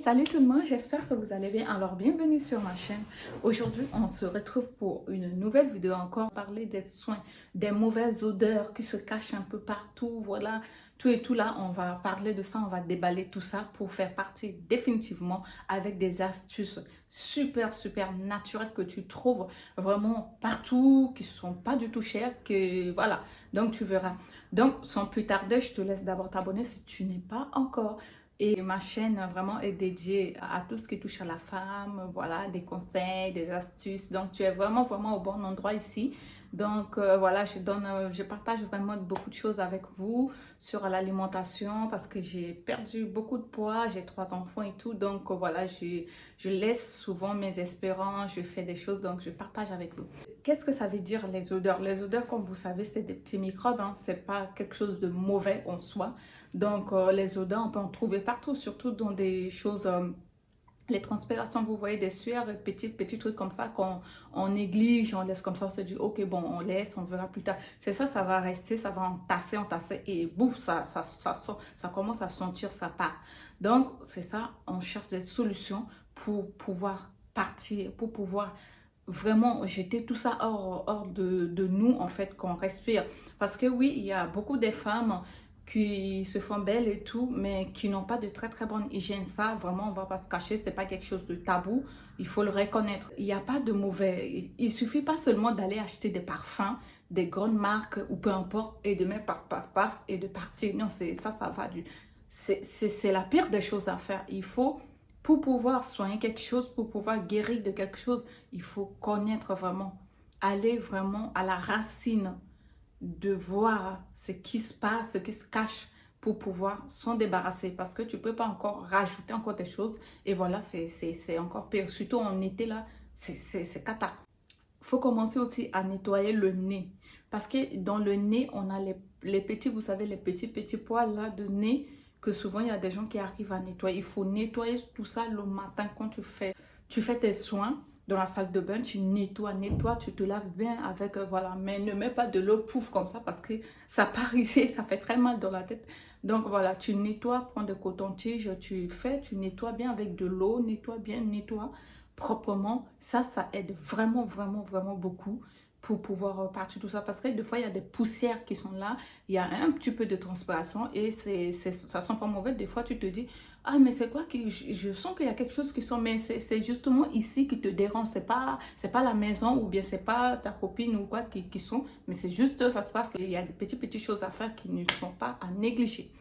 Salut tout le monde, j'espère que vous allez bien. Alors, bienvenue sur ma chaîne. Aujourd'hui, on se retrouve pour une nouvelle vidéo encore, parler des soins, des mauvaises odeurs qui se cachent un peu partout, voilà, tout et tout là, on va parler de ça, on va déballer tout ça pour faire partie définitivement avec des astuces super naturelles que tu trouves vraiment partout, qui ne sont pas du tout chères, que voilà, donc tu verras. Donc, sans plus tarder, je te laisse d'abord t'abonner si tu n'es pas encore. Et ma chaîne vraiment est dédiée à tout ce qui touche à la femme, voilà, des conseils, des astuces. Donc, tu es vraiment au bon endroit ici. Donc, voilà, je partage vraiment beaucoup de choses avec vous sur l'alimentation parce que j'ai perdu beaucoup de poids, j'ai 3 enfants et tout. Donc, voilà, je laisse souvent mes espérances, je fais des choses, donc je partage avec vous. Qu'est-ce que ça veut dire les odeurs? Les odeurs, comme vous savez, c'est des petits microbes, hein, c'est pas quelque chose de mauvais en soi. Donc, les odeurs, on peut en trouver partout, surtout dans des choses, les transpirations, vous voyez, des sueurs, petits trucs comme ça qu'on on néglige, on laisse comme ça, on se dit, ok, bon, on laisse, on verra plus tard. C'est ça, ça va rester, ça va entasser et bouf, ça commence à sentir sa part. Donc, c'est ça, on cherche des solutions pour pouvoir partir, pour pouvoir vraiment jeter tout ça hors de nous, en fait, qu'on respire. Parce que oui, il y a beaucoup de femmes qui se font belles et tout, mais qui n'ont pas de très bonne hygiène. Ça, vraiment, on ne va pas se cacher, c'est pas quelque chose de tabou. Il faut le reconnaître. Il n'y a pas de mauvais. Il suffit pas seulement d'aller acheter des parfums, des grandes marques ou peu importe, et de mettre paf, et de partir. Non, ça va du... C'est la pire des choses à faire. Il faut, pour pouvoir soigner quelque chose, pour pouvoir guérir de quelque chose, il faut connaître vraiment, aller vraiment à la racine de voir ce qui se passe, ce qui se cache pour pouvoir s'en débarrasser parce que tu ne peux pas encore rajouter encore des choses et voilà, c'est encore pire. Surtout en été là, c'est cata. Il faut commencer aussi à nettoyer le nez parce que dans le nez, on a les petits, vous savez, les petits poils là de nez que souvent il y a des gens qui arrivent à nettoyer. Il faut nettoyer tout ça le matin quand tu fais tes soins dans la salle de bain, tu nettoies, tu te laves bien avec, voilà, mais ne mets pas de l'eau pouf comme ça parce que ça part ici, ça fait très mal dans la tête. Donc voilà, tu nettoies, prends des cotons-tiges, tu nettoies bien avec de l'eau, nettoie proprement. Ça aide vraiment beaucoup pour pouvoir partir tout ça parce que des fois il y a des poussières qui sont là, il y a un petit peu de transpiration et ça sent pas mauvais. Des fois tu te dis, ah mais c'est quoi que je sens qu'il y a quelque chose qui sent, mais c'est justement ici qui te dérange, c'est pas la maison ou bien c'est pas ta copine ou quoi qui sont, mais c'est juste ça se passe, il y a des petites choses à faire qui ne sont pas à négliger.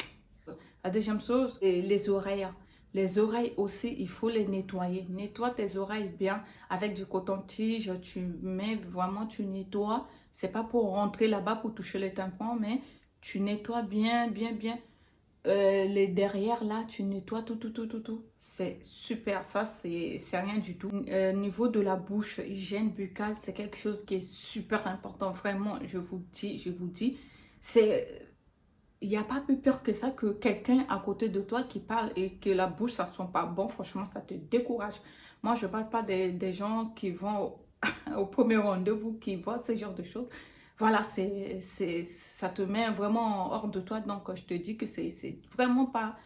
La deuxième chose, c'est les oreilles. Les oreilles aussi, il faut les nettoyer. Nettoie tes oreilles bien avec du coton-tige. Tu mets vraiment, tu nettoies. C'est pas pour rentrer là-bas pour toucher les tympans, mais tu nettoies bien. Les derrière là, tu nettoies tout. C'est super, ça c'est rien du tout. Niveau de la bouche, hygiène buccale, c'est quelque chose qui est super important. Vraiment, je vous dis, c'est il n'y a pas plus peur que ça, que quelqu'un à côté de toi qui parle et que la bouche, ça ne sent pas bon. Franchement, ça te décourage. Moi, je ne parle pas des gens qui vont au premier rendez-vous, qui voient ce genre de choses. Voilà, ça te met vraiment hors de toi. Donc, je te dis que c'est vraiment pas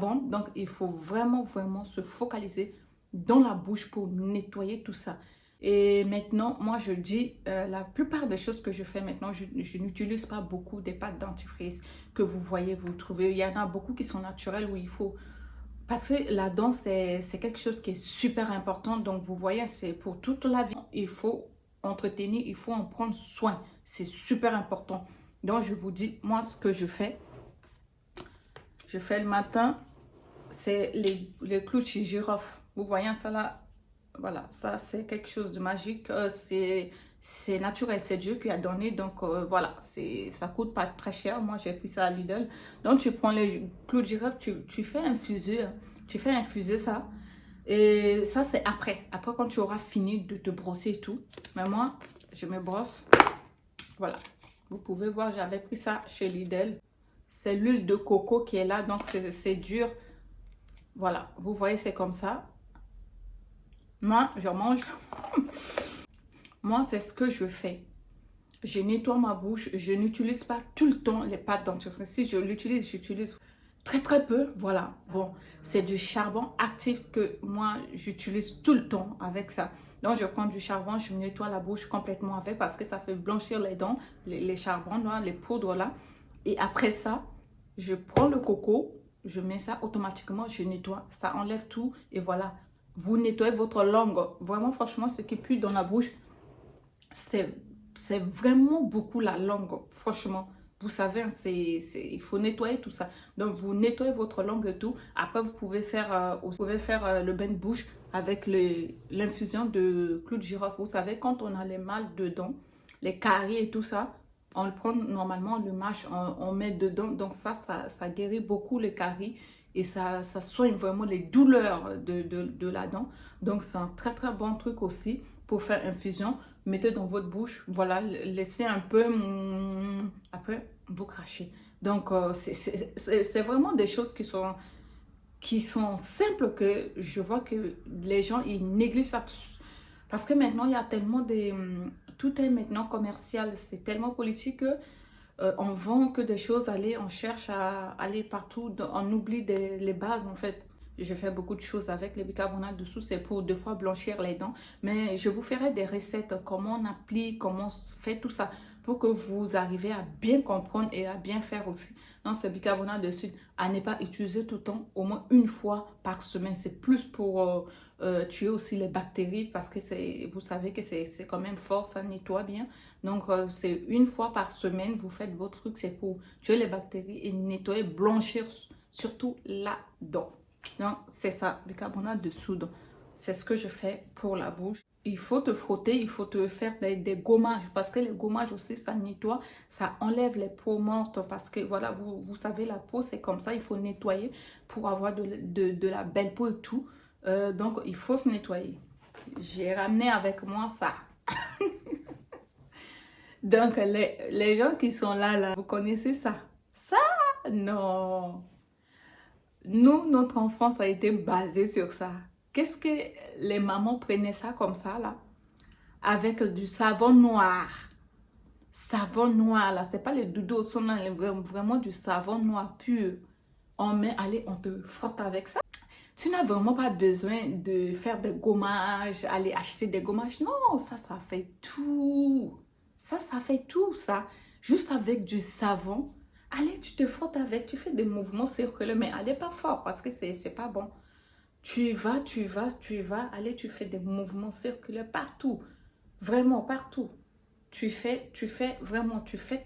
bon. Donc, il faut vraiment se focaliser dans la bouche pour nettoyer tout ça. Et maintenant, moi, je dis, la plupart des choses que je fais maintenant, je n'utilise pas beaucoup des pâtes dentifrice que vous voyez, vous trouvez. Il y en a beaucoup qui sont naturelles où il faut... Parce que la dent, c'est quelque chose qui est super important. Donc, vous voyez, c'est pour toute la vie. Il faut entretenir, il faut en prendre soin. C'est super important. Donc, je vous dis, moi, ce que je fais le matin, c'est les clous de girofle. Vous voyez ça là? Voilà, ça c'est quelque chose de magique. C'est naturel, c'est Dieu qui a donné. Donc voilà, ça coûte pas très cher. Moi j'ai pris ça à Lidl. Donc tu prends les clous de girofle, tu fais infuser. Tu fais infuser ça. Et ça c'est après. Après quand tu auras fini de te brosser et tout. Mais moi, je me brosse. Voilà. Vous pouvez voir, j'avais pris ça chez Lidl. C'est l'huile de coco qui est là. Donc c'est dur. Voilà, vous voyez, c'est comme ça. Moi, je mange. Moi, c'est ce que je fais. Je nettoie ma bouche. Je n'utilise pas tout le temps les pâtes dentifrice. Si je l'utilise, j'utilise très très peu, voilà. Bon, c'est du charbon actif que moi j'utilise tout le temps avec ça. Donc je prends du charbon, je me nettoie la bouche complètement avec parce que ça fait blanchir les dents, les charbons, là, les poudres là. Et après ça, je prends le coco, je mets ça automatiquement, je nettoie, ça enlève tout et voilà. Vous nettoyez votre langue. Vraiment, franchement, ce qui pue dans la bouche, c'est c'est vraiment beaucoup la langue, franchement. Vous savez, hein, il faut nettoyer tout ça. Donc, vous nettoyez votre langue et tout. Après, vous pouvez faire le bain de bouche avec l'infusion de clou de girofle. Vous savez, quand on a les mal dedans, les caries et tout ça, on le prend normalement, on le mâche, on met dedans. Donc, ça guérit beaucoup les caries et ça soigne vraiment les douleurs de la dent. Donc, c'est un très, très bon truc aussi pour faire infusion. Mettez dans votre bouche, voilà, laissez un peu, après, vous crachez. Donc, c'est vraiment des choses qui sont simples que je vois que les gens, ils négligent ça. Parce que maintenant, il y a tellement tout est maintenant commercial, c'est tellement politique que on vend que des choses, allez, on cherche à aller partout, on oublie les bases en fait. Je fais beaucoup de choses avec les bicarbonates de soude, c'est pour deux fois blanchir les dents. Mais je vous ferai des recettes, comment on applique, comment on fait tout ça, pour que vous arrivez à bien comprendre et à bien faire aussi. Donc, ce bicarbonate de soude, à ne pas utiliser tout le temps, au moins une fois par semaine. C'est plus pour tuer aussi les bactéries, parce que vous savez que c'est quand même fort, ça nettoie bien. Donc, c'est une fois par semaine, vous faites votre truc, c'est pour tuer les bactéries et nettoyer, blanchir surtout la dent. Donc, c'est ça, bicarbonate de soude. C'est ce que je fais pour la bouche. Il faut te frotter, il faut te faire des gommages parce que les gommages aussi, ça nettoie, ça enlève les peaux mortes parce que voilà, vous savez, la peau, c'est comme ça, il faut nettoyer pour avoir de la belle peau et tout. Donc, il faut se nettoyer. J'ai ramené avec moi ça. Donc, les gens qui sont là, vous connaissez ça? Ça, non. Nous, notre enfance a été basée sur ça. Qu'est-ce que les mamans prenaient ça comme ça, là? Avec du savon noir. Savon noir, là, c'est pas les doudous au son, là, vraiment du savon noir pur. On met, allez, on te frotte avec ça. Tu n'as vraiment pas besoin de faire des gommages, aller acheter des gommages. Non, ça fait tout. Ça fait tout, ça. Juste avec du savon. Allez, tu te frottes avec, tu fais des mouvements circulaires, mais allez pas fort parce que c'est pas bon. Tu vas, allez, tu fais des mouvements circulaires partout. Vraiment partout. Tu fais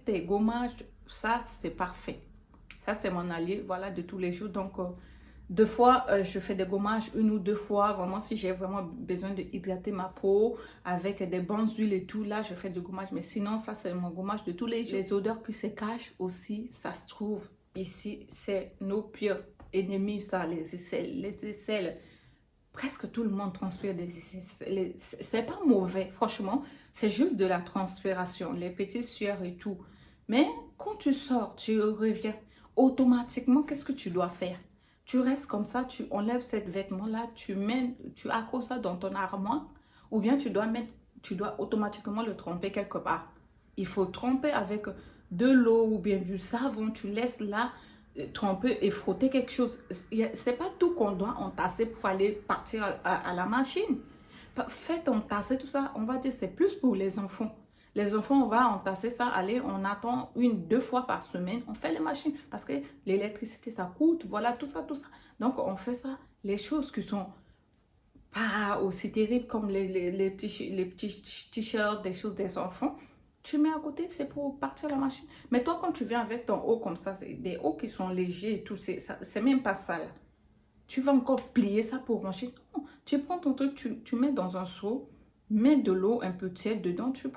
tes gommages. Ça, c'est parfait. Ça, c'est mon allié, voilà, de tous les jours. Donc, deux fois, je fais des gommages, une ou deux fois, vraiment, si j'ai vraiment besoin de hydrater ma peau avec des bonnes huiles et tout, là, je fais du gommage. Mais sinon, ça, c'est mon gommage de tous les jours. Les odeurs qui se cachent aussi, ça se trouve ici. C'est nos pires ennemis, ça, les aisselles. Les aisselles, presque tout le monde transpire des aisselles. C'est pas mauvais, franchement. C'est juste de la transpiration, les petites sueurs et tout. Mais quand tu sors, tu reviens, automatiquement, qu'est-ce que tu dois faire? Tu restes comme ça, tu enlèves cette vêtement-là, tu accroches ça dans ton armoire, ou bien tu dois automatiquement le tremper quelque part. Il faut tremper avec de l'eau ou bien du savon, tu laisses là tremper et frotter quelque chose. C'est pas tout qu'on doit entasser pour aller partir à la machine. Faites entasser tout ça, on va dire c'est plus pour les enfants. Les enfants, on va entasser ça, allez, on attend deux fois par semaine, on fait les machines parce que l'électricité, ça coûte, voilà, tout ça, tout ça. Donc, on fait ça. Les choses qui sont pas aussi terribles comme les petits t-shirts, des choses des enfants, tu mets à côté, c'est pour partir à la machine. Mais toi, quand tu viens avec ton haut comme ça, c'est des hauts qui sont légers et tout, c'est même pas ça, là. Tu vas encore plier ça pour ranger. Non, tu prends ton truc, tu mets dans un seau, mets de l'eau un peu tiède dedans, tu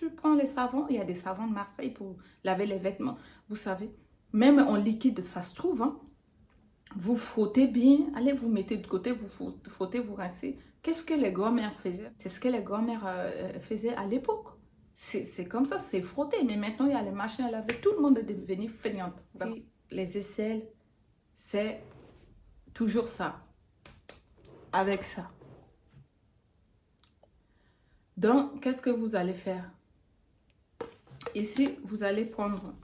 prends les savons. Il y a des savons de Marseille pour laver les vêtements, vous savez. Même en liquide, ça se trouve, hein. Vous frottez bien, allez, vous mettez de côté, vous frottez, vous rincez. Qu'est-ce que les grand-mères faisaient? C'est ce que les grand-mères faisaient à l'époque. C'est comme ça, c'est frotter. Mais maintenant, il y a les machines à laver. Tout le monde est devenu feignante. Les aisselles, c'est toujours ça. Avec ça. Donc, qu'est-ce que vous allez faire? Ici, vous allez prendre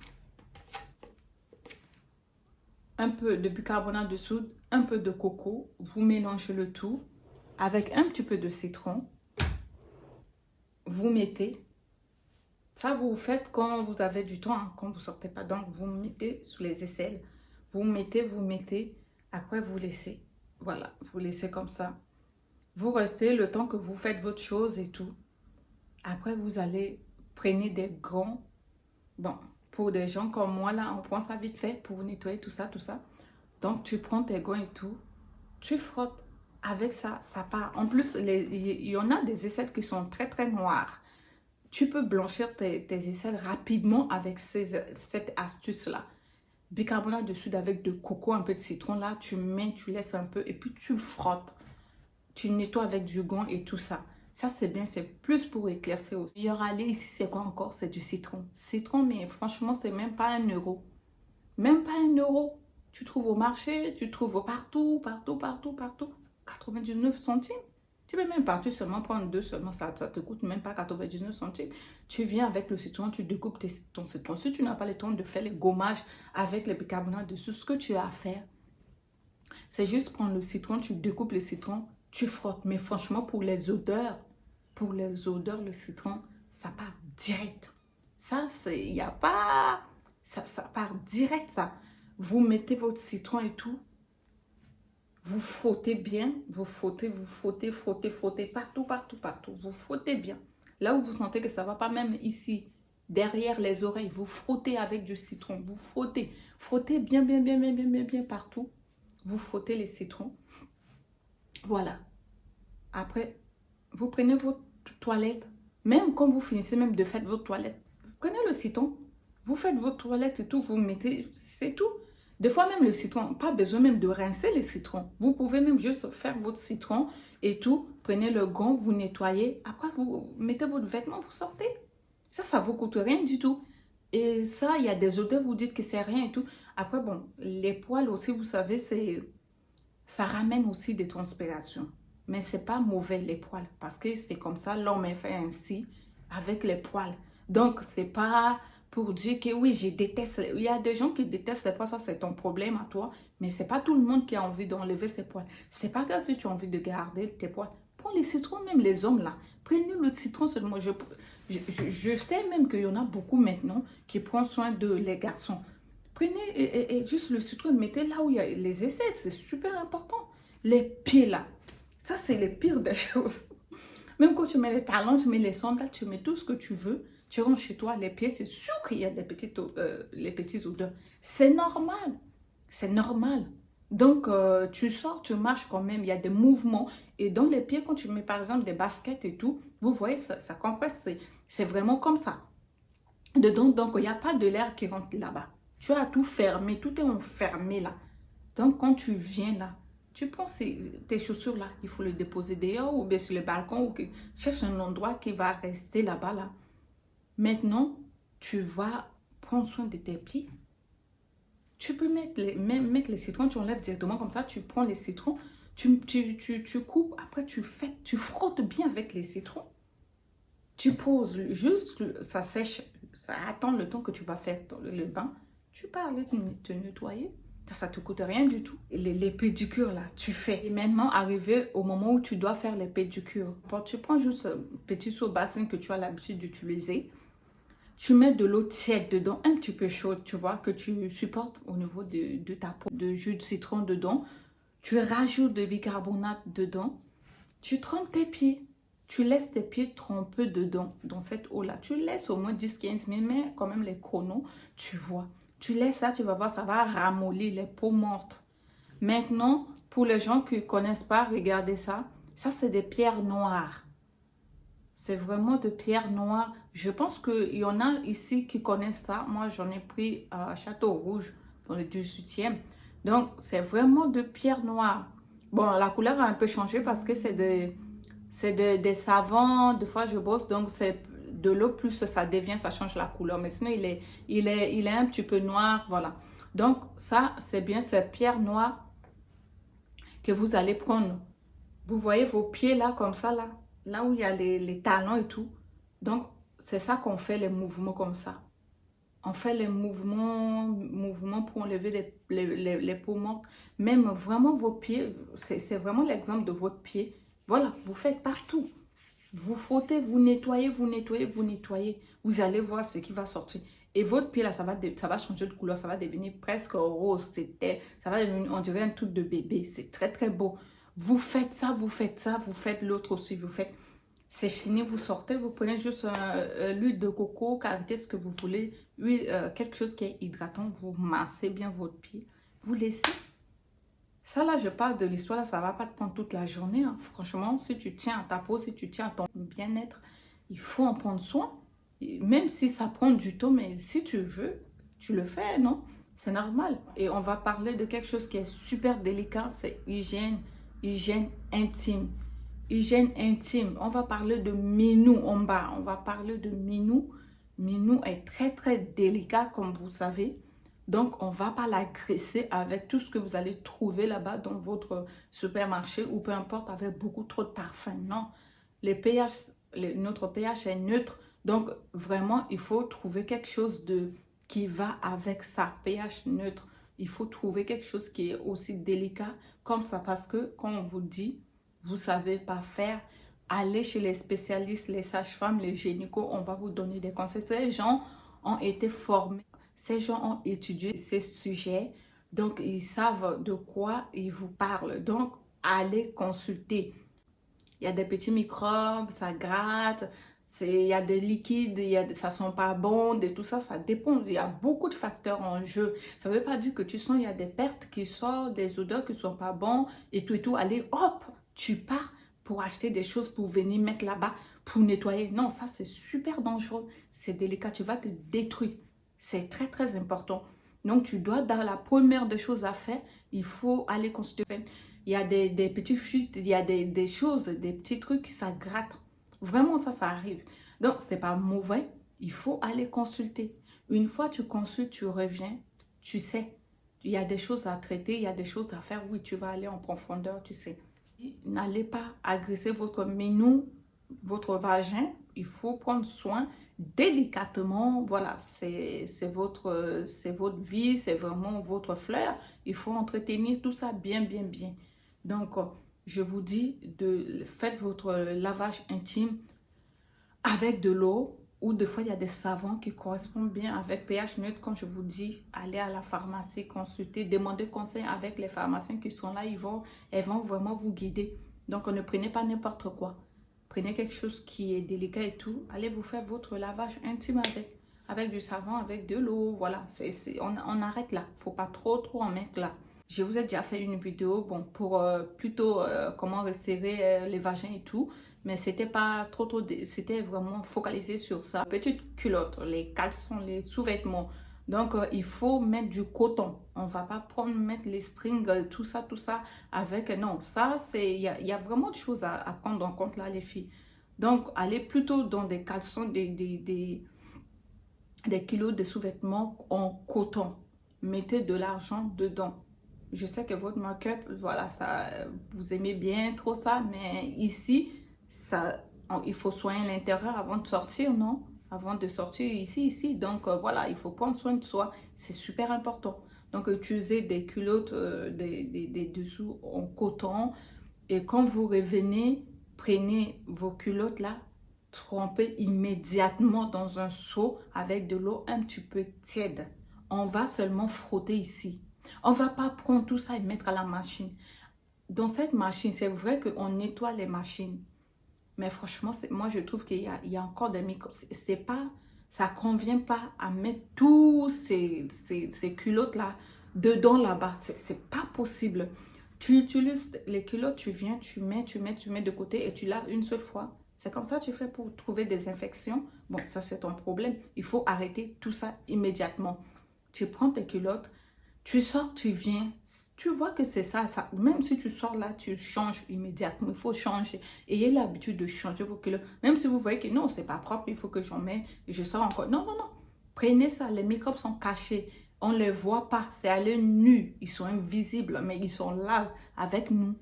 un peu de bicarbonate de soude, un peu de coco. Vous mélangez le tout avec un petit peu de citron. Vous mettez. Ça, vous faites quand vous avez du temps, hein, quand vous sortez pas. Donc, vous mettez sous les aisselles. Vous mettez. Après, vous laissez. Voilà, vous laissez comme ça. Vous restez le temps que vous faites votre chose et tout. Après, vous allez prendre des gants. Bon, pour des gens comme moi, là, on prend ça vite fait pour nettoyer tout ça, tout ça. Donc, tu prends tes gants et tout. Tu frottes. Avec ça, ça part. En plus, il y en a des aisselles qui sont très, très noires. Tu peux blanchir tes aisselles rapidement avec cette astuce-là. Bicarbonate de soude avec de coco, un peu de citron. Là, tu mets, tu laisses un peu et puis tu frottes. Tu nettoies avec du gant et tout ça. Ça, c'est bien, c'est plus pour éclaircir aussi. Il y aura ici, c'est quoi encore? C'est du citron. Citron, mais franchement, c'est même pas 1 euro. Même pas 1 euro. Tu trouves au marché, tu trouves partout, partout, partout, partout. 99 centimes. Tu peux même partir seulement prendre 2 seulement, ça te coûte même pas 99 centimes. Tu viens avec le citron, tu découpes ton citron. Si tu n'as pas le temps de faire les gommages avec les bicarbonates dessus, ce que tu as à faire, c'est juste prendre le citron, tu découpes le citron, tu frottes. Mais franchement, pour les odeurs, le citron, ça part direct. Ça, il n'y a pas... Ça part direct, ça. Vous mettez votre citron et tout. Vous frottez bien. Vous frottez, frottez. Partout, partout, partout. Vous frottez bien. Là où vous sentez que ça ne va pas, même ici, derrière les oreilles, vous frottez avec du citron. Vous frottez. Frottez bien, bien, bien, bien, bien, bien, bien partout. Vous frottez les citrons. Voilà. Après, vous prenez votre toilette. Même quand vous finissez même de faire votre toilette, prenez le citron. Vous faites votre toilette et tout, vous mettez, c'est tout. Des fois même le citron, pas besoin même de rincer le citron. Vous pouvez même juste faire votre citron et tout. Prenez le gant, vous nettoyez. Après, vous mettez votre vêtement, vous sortez. Ça vous coûte rien du tout. Et ça, il y a des odeurs, vous dites que c'est rien et tout. Après, bon, les poils aussi, vous savez, ça ramène aussi des transpirations. Mais c'est pas mauvais les poils parce que c'est comme ça, l'homme est fait ainsi avec les poils. Donc, c'est pas pour dire que oui, je déteste. Il y a des gens qui détestent les poils, ça c'est ton problème à toi. Mais c'est pas tout le monde qui a envie d'enlever ses poils. C'est pas grave si tu as envie de garder tes poils. Prends les citrons, même les hommes là. Prenez le citron seulement. Je sais même qu'il y en a beaucoup maintenant qui prennent soin de les garçons. Prenez et juste le citron, mettez là où il y a les essais, c'est super important. Les pieds là, ça c'est le pire des choses. Même quand tu mets les talons, tu mets les sandales, tu mets tout ce que tu veux, tu rentres chez toi, les pieds, c'est sûr qu'il y a des les petites odeurs. C'est normal, c'est normal. Donc, tu sors, tu marches quand même, il y a des mouvements. Et dans les pieds, quand tu mets par exemple des baskets et tout, vous voyez, ça compresse, c'est vraiment comme ça. Dedans, donc, il n'y a pas de l'air qui rentre là-bas. Tu as tout fermé, tout est enfermé là. Donc, quand tu viens là, tu prends tes chaussures là, il faut les déposer dehors ou bien sur le balcon ou cherche un endroit qui va rester là-bas là. Maintenant, tu vas prendre soin de tes pieds. Tu peux mettre les citrons, tu enlèves directement comme ça, tu prends les citrons, tu coupes, après tu frottes bien avec les citrons. Tu poses juste, ça sèche, ça attend le temps que tu vas faire le bain. Tu peux aller te nettoyer. Ça ne te coûte rien du tout. Les pédicures, là, tu fais. Et maintenant, arrivé au moment où tu dois faire les pédicures. Tu prends juste un petit seau bassin que tu as l'habitude d'utiliser. Tu mets de l'eau tiède dedans, un petit peu chaude, tu vois, que tu supportes au niveau de ta peau. De jus de citron dedans. Tu rajoutes de bicarbonate dedans. Tu trempes tes pieds. Tu laisses tes pieds tremper dedans, dans cette eau-là. Tu laisses au moins 10-15 minutes, mais quand même les chronos, tu vois. Tu laisses ça, tu vas voir, ça va ramollir les peaux mortes. Maintenant, pour les gens qui ne connaissent pas, regardez ça. Ça, c'est des pierres noires. C'est vraiment de pierres noires. Je pense qu'il y en a ici qui connaissent ça. Moi, j'en ai pris à Château Rouge, dans le 18e. Donc, c'est vraiment de pierres noires. Bon, la couleur a un peu changé parce que c'est des savons. Des fois, je bosse, donc c'est de l'eau, plus ça devient, ça change la couleur. Mais sinon, il est un petit peu noir, voilà. Donc, ça, c'est bien cette pierre noire que vous allez prendre. Vous voyez vos pieds là, comme ça, là où il y a les talons et tout. Donc, c'est ça qu'on fait, les mouvements comme ça. On fait les mouvements pour enlever les peaux mortes. Même vraiment vos pieds, c'est vraiment l'exemple de votre pied. Voilà, vous faites partout. Vous frottez, vous nettoyez, vous nettoyez, vous nettoyez. Vous allez voir ce qui va sortir. Et votre pied là, ça va changer de couleur, ça va devenir presque rose. Ça va devenir, on dirait un truc de bébé. C'est très très beau. Vous faites ça, vous faites ça, vous faites l'autre aussi. Vous faites. C'est fini, vous sortez, vous prenez juste l'huile de coco, carité, ce que vous voulez, quelque chose qui est hydratant, vous massez bien votre pied, vous laissez. Ça là, je parle de l'histoire, là, ça va pas te prendre toute la journée. Hein. Franchement, si tu tiens à ta peau, si tu tiens à ton bien-être, il faut en prendre soin. Et même si ça prend du temps, mais si tu veux, tu le fais, non? C'est normal. Et on va parler de quelque chose qui est super délicat, c'est hygiène intime. Hygiène intime. On va parler de minou en bas. On va parler de minou. Minou est très très délicat comme vous savez. Donc, on ne va pas l'agresser avec tout ce que vous allez trouver là-bas dans votre supermarché ou peu importe avec beaucoup trop de parfum. Non, notre pH est neutre. Donc, vraiment, il faut trouver quelque chose qui va avec ça. pH neutre. Il faut trouver quelque chose qui est aussi délicat comme ça parce que, quand on vous dit, vous ne savez pas faire, allez chez les spécialistes, les sages-femmes, les gynécos, on va vous donner des conseils. Ces gens ont été formés. Ces gens ont étudié ces sujets, donc ils savent de quoi ils vous parlent. Donc, allez consulter. Il y a des petits microbes, ça gratte, il y a des liquides, ça sent pas bon, tout ça, ça dépend. Il y a beaucoup de facteurs en jeu. Ça ne veut pas dire que tu sens, il y a des pertes qui sortent, des odeurs qui ne sont pas bonnes et tout. Allez, hop, tu pars pour acheter des choses pour venir mettre là-bas, pour nettoyer. Non, ça c'est super dangereux, c'est délicat, tu vas te détruire. C'est très très important. Donc tu dois, dans la première des choses à faire, il faut aller consulter. Il y a des petites fuites, il y a des choses, des petits trucs, ça gratte. Vraiment ça arrive. Donc c'est pas mauvais, il faut aller consulter. Une fois tu consultes, tu reviens, tu sais. Il y a des choses à traiter, il y a des choses à faire. Oui, tu vas aller en profondeur, tu sais. N'allez pas agresser votre ménou, votre vagin. Il faut prendre soin délicatement. Voilà, c'est votre vie, c'est vraiment votre fleur. Il faut entretenir tout ça bien, bien, bien. Donc, je vous dis, faites votre lavage intime avec de l'eau ou des fois, il y a des savons qui correspondent bien avec pH neutre. Comme je vous dis, allez à la pharmacie, consulter, demandez conseil avec les pharmaciens qui sont là. Elles vont vraiment vous guider. Donc, ne prenez pas n'importe quoi. Prenez quelque chose qui est délicat et tout. Allez vous faire votre lavage intime avec du savon, avec de l'eau. Voilà, on arrête là. Il ne faut pas trop en mettre là. Je vous ai déjà fait une vidéo pour plutôt comment resserrer les vagins et tout. Mais c'était pas trop, c'était vraiment focalisé sur ça. Petites culottes, les caleçons, les sous-vêtements. Donc, il faut mettre du coton. On va pas mettre les strings, tout ça avec... Non, ça, il y a vraiment de choses à prendre en compte là, les filles. Donc, allez plutôt dans des caleçons, des kilos de sous-vêtements en coton. Mettez de l'argent dedans. Je sais que votre make-up, voilà, ça, vous aimez bien trop ça, mais ici, il faut soigner l'intérieur avant de sortir, non? Avant de sortir ici. Donc, voilà, il faut prendre soin de soi. C'est super important. Donc, utilisez des culottes, des dessous en coton. Et quand vous revenez, prenez vos culottes là, trempez immédiatement dans un seau avec de l'eau un petit peu tiède. On va seulement frotter ici. On ne va pas prendre tout ça et mettre à la machine. Dans cette machine, c'est vrai qu'on nettoie les machines. Mais franchement, moi, je trouve qu'il y a encore des microbes. Ça ne convient pas à mettre tous ces culottes-là dedans là-bas. C'est pas possible. Tu utilises les culottes, tu viens, tu mets de côté et tu laves une seule fois. C'est comme ça que tu fais pour trouver des infections. Bon, ça, c'est ton problème. Il faut arrêter tout ça immédiatement. Tu prends tes culottes, tu sors, tu viens, tu vois que c'est ça. Même si tu sors là, tu changes immédiatement. Il faut changer. Ayez l'habitude de changer vos culottes. Même si vous voyez que non, c'est pas propre, il faut que j'en mette et je sors encore. Non. Prenez ça. Les microbes sont cachés. On ne les voit pas. C'est à l'œil nu. Ils sont invisibles, mais ils sont là avec nous.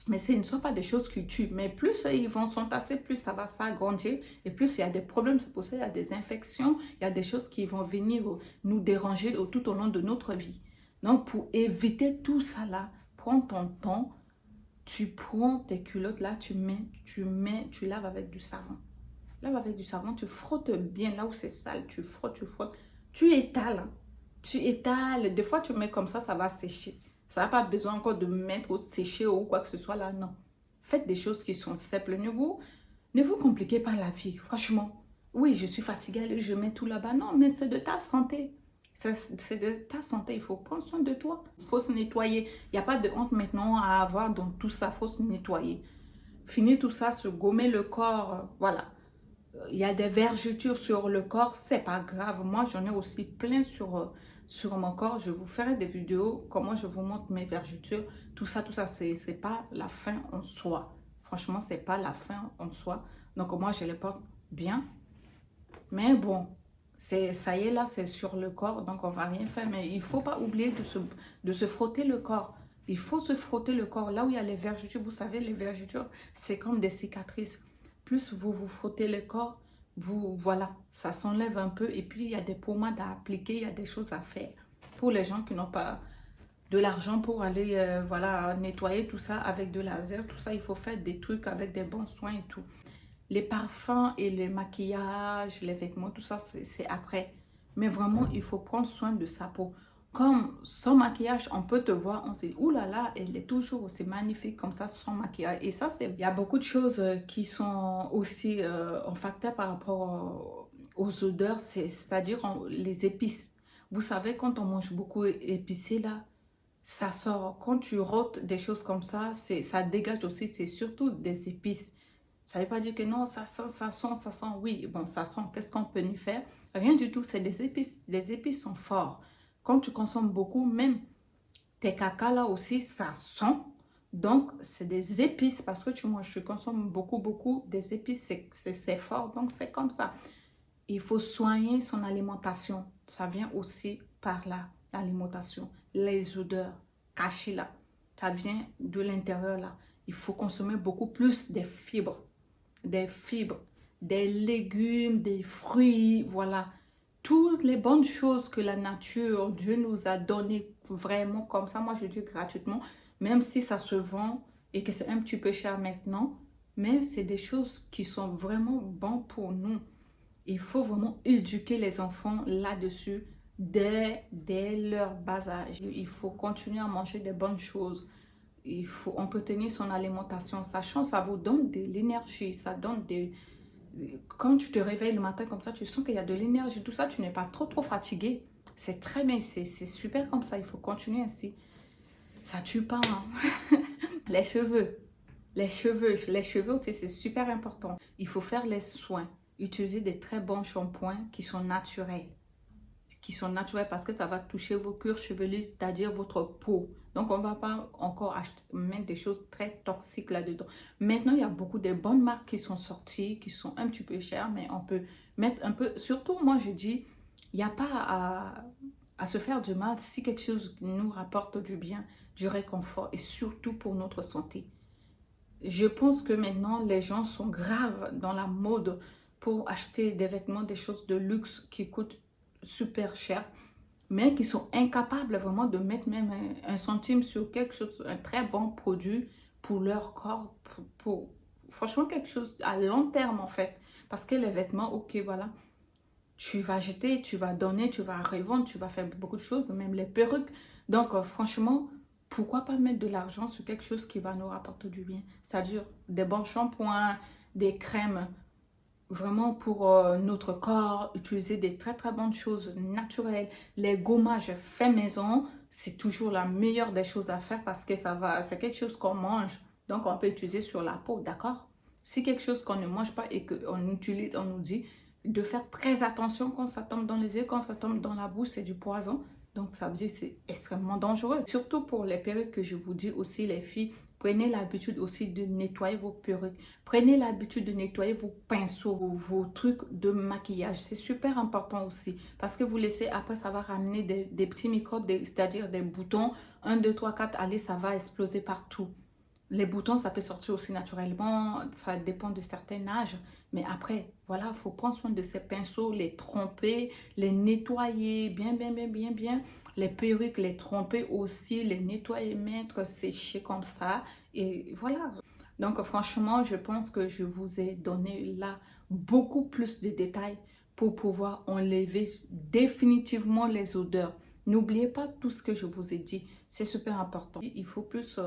Mais ce ne sont pas des choses qui tuent. Mais plus ils vont s'entasser, plus ça va s'agrandir. Et plus il y a des problèmes. C'est pour ça qu'il y a des infections. Il y a des choses qui vont venir nous déranger tout au long de notre vie. Donc, pour éviter tout ça là, prends ton temps. Tu prends tes culottes là, tu laves avec du savon. Lave avec du savon, tu frottes bien là où c'est sale. Tu frottes, tu frottes. Tu étales. Hein. Tu étales. Des fois, tu mets comme ça va sécher. Ça n'a pas besoin encore de mettre au sécher ou quoi que ce soit là, non. Faites des choses qui sont simples. Ne vous compliquez pas la vie, franchement. Oui, je suis fatiguée, allez, je mets tout là-bas. Non, mais c'est de ta santé. C'est de ta santé. Il faut prendre soin de toi. Il faut se nettoyer. Il n'y a pas de honte maintenant à avoir dans tout ça. Il faut se nettoyer. Finir tout ça, se gommer le corps. Voilà. Il y a des vergetures sur le corps, c'est pas grave. Moi, j'en ai aussi plein sur mon corps. Je vous ferai des vidéos, comment je vous montre mes vergetures. Tout ça, c'est pas la fin en soi. Franchement, c'est pas la fin en soi. Donc, moi, je les porte bien. Mais bon, ça y est, là, c'est sur le corps. Donc, on va rien faire. Mais il faut pas oublier de se frotter le corps. Il faut se frotter le corps. Là où il y a les vergetures, vous savez, les vergetures, c'est comme des cicatrices. Plus vous vous frottez le corps, voilà, ça s'enlève un peu. Et puis, il y a des pommades à appliquer, il y a des choses à faire. Pour les gens qui n'ont pas de l'argent pour aller voilà, nettoyer tout ça avec de laser, tout ça, il faut faire des trucs avec des bons soins et tout. Les parfums et le maquillage, les vêtements, tout ça, c'est après. Mais vraiment, il faut prendre soin de sa peau. Comme sans maquillage, on peut te voir, on se dit, ouh là là, elle est toujours aussi magnifique comme ça, sans maquillage. Et ça, il y a beaucoup de choses qui sont aussi en facteur par rapport aux odeurs, c'est-à-dire les épices. Vous savez, quand on mange beaucoup épicé, là, ça sort. Quand tu rôtes des choses comme ça dégage aussi, c'est surtout des épices. Ça ne veut pas dire que non, ça sent, oui, bon, ça sent, qu'est-ce qu'on peut y faire? Rien du tout, c'est des épices. Les épices sont forts. Quand tu consommes beaucoup, même tes cacas là aussi, ça sent. Donc, c'est des épices parce que tu consommes beaucoup des épices, c'est fort. Donc, c'est comme ça. Il faut soigner son alimentation. Ça vient aussi par là, l'alimentation. Les odeurs cachées là, ça vient de l'intérieur là. Il faut consommer beaucoup plus des fibres, des légumes, des fruits, voilà. Toutes les bonnes choses que la nature, Dieu nous a données vraiment comme ça, moi je dis gratuitement, même si ça se vend et que c'est un petit peu cher maintenant, mais c'est des choses qui sont vraiment bonnes pour nous. Il faut vraiment éduquer les enfants là-dessus dès leur bas âge. Il faut continuer à manger des bonnes choses. Il faut entretenir son alimentation, sachant ça vous donne de l'énergie, ça donne des... Quand tu te réveilles le matin comme ça, tu sens qu'il y a de l'énergie, tout ça, tu n'es pas trop fatigué. C'est très bien, c'est super comme ça, il faut continuer ainsi. Ça tue pas, hein. Les cheveux, les cheveux aussi, c'est super important. Il faut faire les soins, utiliser des très bons shampoings qui sont naturels. Parce que ça va toucher vos cuirs chevelus, c'est-à-dire votre peau. Donc, on ne va pas encore mettre des choses très toxiques là-dedans. Maintenant, il y a beaucoup de bonnes marques qui sont sorties, qui sont un petit peu chères, mais on peut mettre un peu... Surtout, moi, je dis, il n'y a pas à se faire du mal si quelque chose nous rapporte du bien, du réconfort et surtout pour notre santé. Je pense que maintenant, les gens sont graves dans la mode pour acheter des vêtements, des choses de luxe qui coûtent super cher, mais qui sont incapables vraiment de mettre même un centime sur quelque chose, un très bon produit pour leur corps, franchement quelque chose à long terme en fait. Parce que les vêtements, ok, voilà, tu vas jeter, tu vas donner, tu vas revendre, tu vas faire beaucoup de choses, même les perruques. Donc franchement, pourquoi pas mettre de l'argent sur quelque chose qui va nous rapporter du bien? C'est-à-dire des bons shampoings, des crèmes, vraiment pour notre corps, utiliser des très bonnes choses naturelles. Les gommages faits maison, c'est toujours la meilleure des choses à faire parce que c'est quelque chose qu'on mange. Donc, on peut utiliser sur la peau, d'accord? Si quelque chose qu'on ne mange pas et qu'on utilise, on nous dit de faire très attention quand ça tombe dans les yeux, quand ça tombe dans la bouche, c'est du poison. Donc, ça veut dire que c'est extrêmement dangereux. Surtout pour les perruques que je vous dis aussi, les filles, prenez l'habitude aussi de nettoyer vos perruques. Prenez l'habitude de nettoyer vos pinceaux, vos trucs de maquillage. C'est super important aussi. Parce que vous laissez, après, ça va ramener des petits microbes, c'est-à-dire des boutons. 1, 2, 3, 4, allez, ça va exploser partout. Les boutons, ça peut sortir aussi naturellement, ça dépend de certains âges. Mais après, voilà, il faut prendre soin de ces pinceaux, les tromper, les nettoyer bien, bien, bien, bien, bien. Les perruques, les tromper aussi, les nettoyer, mettre, sécher comme ça. Et voilà. Donc, franchement, je pense que je vous ai donné là beaucoup plus de détails pour pouvoir enlever définitivement les odeurs. N'oubliez pas tout ce que je vous ai dit. C'est super important. Il faut plus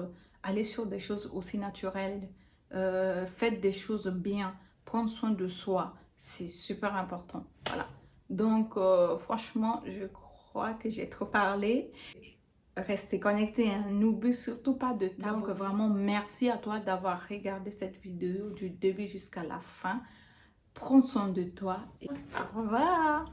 aller sur des choses aussi naturelles. Faites des choses bien. Prendre soin de soi. C'est super important. Voilà. Donc, franchement, je crois que j'ai trop parlé. Restez connectés, hein. N'oublie surtout pas de t'abonner. Donc, vraiment, merci à toi d'avoir regardé cette vidéo du début jusqu'à la fin. Prends soin de toi et au revoir.